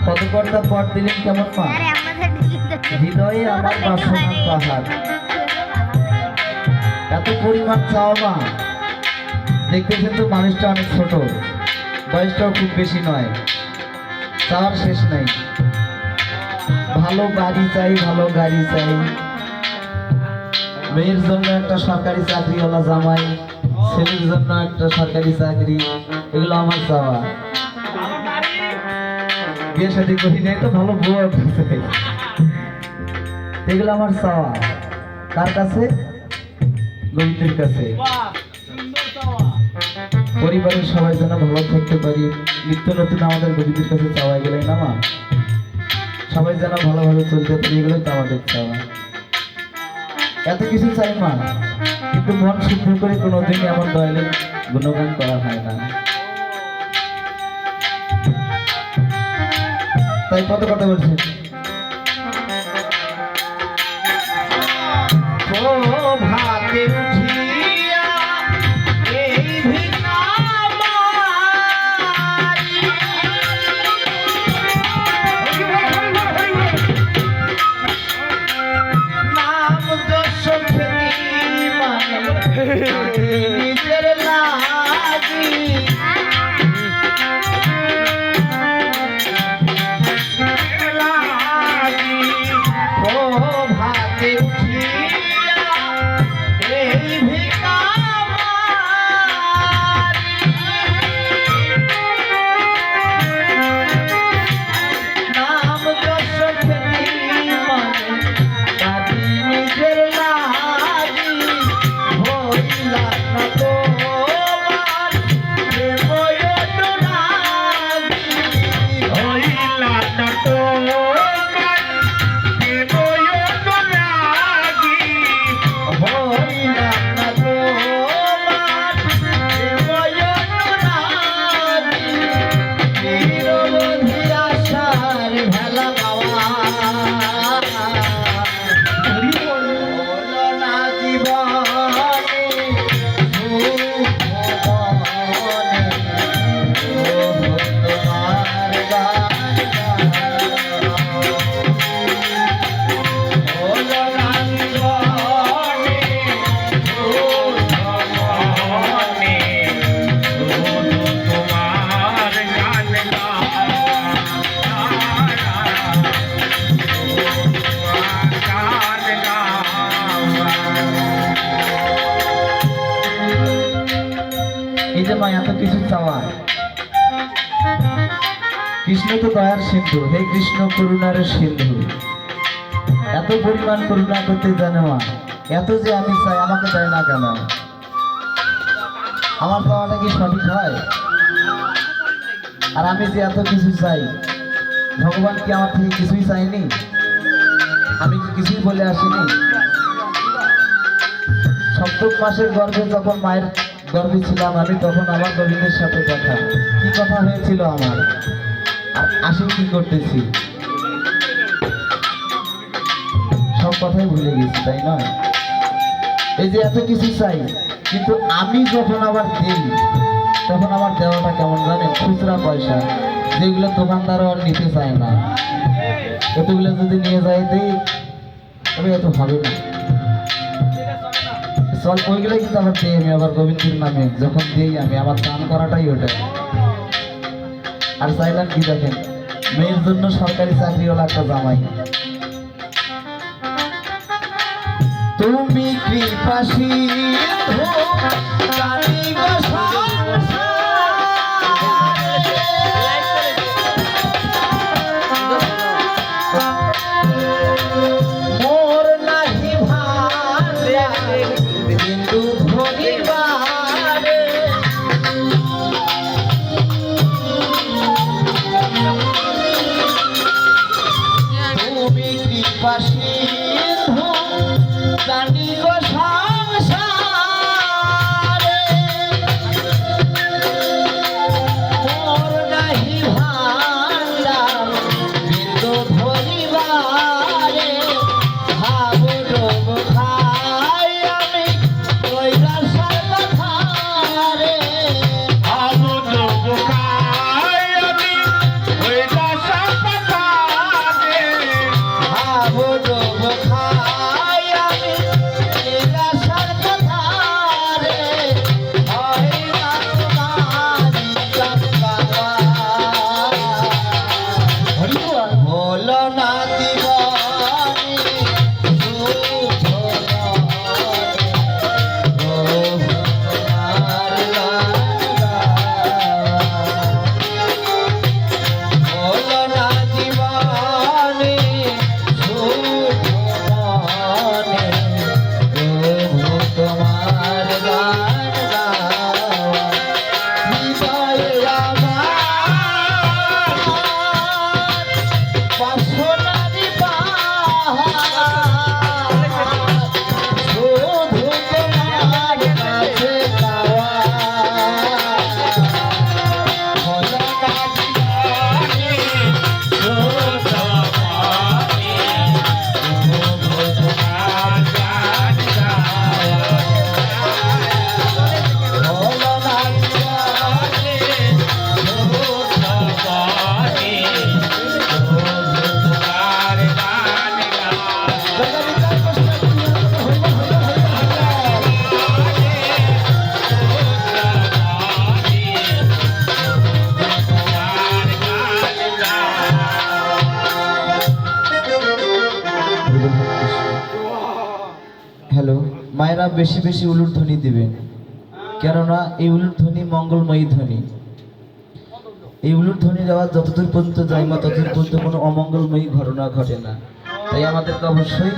পদকর্তা পট দিলেন কেমন মা? হৃদয়ে আমার বাসনার পাহাড়। এত পরিমাণ চাওয়া মা, দেখতেছেন তো মানুষটা অনেক ছোট, বয়সটাও খুব বেশি নয়, চাওয়ার শেষ নাই। ভালো বাড়ি চাই, ভালো গাড়ি চাই, মেয়ের জন্য একটা সরকারি চাকরিওয়ালা জামাই, ছেলের জন্য একটা সরকারি চাকরি, এগুলো আমার চাওয়া। বিয়ে শাদী করি নাই তো ভালো বউ আছে, এগুলো আমার চাওয়া। কার কাছে? গোবিন্দের কাছে। পরিবারের সবাই যেন ভালো থাকতে পারি, নিত্য নতুন আমাদের গোবিন্দের কাছে চাওয়া গেলে না মা, সবাই যেন ভালোভাবে চলতে পারি, এগুলোই তো আমাদের চাওয়া। এত কিছু চাই মা, কিন্তু মন শুদ্ধ করে কোনোদিনই আমার দয়ালের গুণগান করা হয় না। তাই কত কথা বলছে, ভাগে উঠিয়া এই ভিনা নাম যশ নিজের লাগি এত কিছু চাওয়া। কৃষ্ণ তো দয়ার সিন্ধু, হে কৃষ্ণ করুণার সিন্ধু, এত পরিমাণ করুণা করতে জানে মা, এত যে আমি চাই আমাকে দেয় না কেন? আমার চাওয়াটা কি সঠিক হয়? আর আমি যে এত কিছু চাই, ভগবান কি আমার থেকে কিছুই চাইনি? আমি কি কিছুই বলে আসিনি? সপ্তম মাসের গর্ভে যখন মায়ের গর্ভে ছিলাম আমি, তখন আমার গোবিন্দের সাথে কথা, কি কথা হয়েছিল আমার, আর আসি কি করতেছি, সব কথাই ভুলে গেছি, তাই নয়? এই যে এত কিছু চাই, কিন্তু আমি যখন আবার দিই, তখন আমার দেওয়াটা কেমন জানেন? খুচরা পয়সা, যেগুলো দোকানদারও আর নিতে চায় না, এতগুলো যদি নিয়ে যাই দিই, তবে এত হবে না। চল ওইগুলোই কিন্তু আবার দিই আমি, আবার গোবিন্দের নামে যখন দিই আমি, আমার দান করাটাই ওটা। আর চাইলাম কি দেখেন, মেয়ের জন্য সরকারি চাকরিওয়ালা একটা জামাই। তুমি কৃপাশী মোর নাহি ভালে কিন্তু ধরিবারে তুমি কৃপাশী জানি গো সংসারে মোর নাহি ভান্ডার বিন্দু ধরিবারে ভাব ডোব খাই আমি কৈলাসের কথারে ভাব ডোব খাই আমি কৈলাসের কথারে ভাব ডোব খাই আমি কৈলাসের কথারে হয় না তোমারি চম্পাওয়া হলো না দিবানি সুখ হলো না দিবানি সুখ প্রভু তোমার গান গাওয়া হৃদয়ে আমার বাসনারি পাহাড় শুধু তোমার কাছে পাওয়া হলো না আমি সুখ পানি প্রভু তোমার গান গাওয়া হলো না আমি সুখ পানি প্রভু তোমার গান গাওয়া হ্যালো, মায়েরা বেশি বেশি উলুর ধ্বনি দিবেন, কেননা এই উলুর ধ্বনি মঙ্গলময়ী ধ্বনি। এই উলুর ধ্বনির আওয়াজ যতদূর পর্যন্ত যায় মা ততদূর পর্যন্ত কোনো অমঙ্গলময়ী ঘটনা ঘটে না। তাই আমাদেরকে অবশ্যই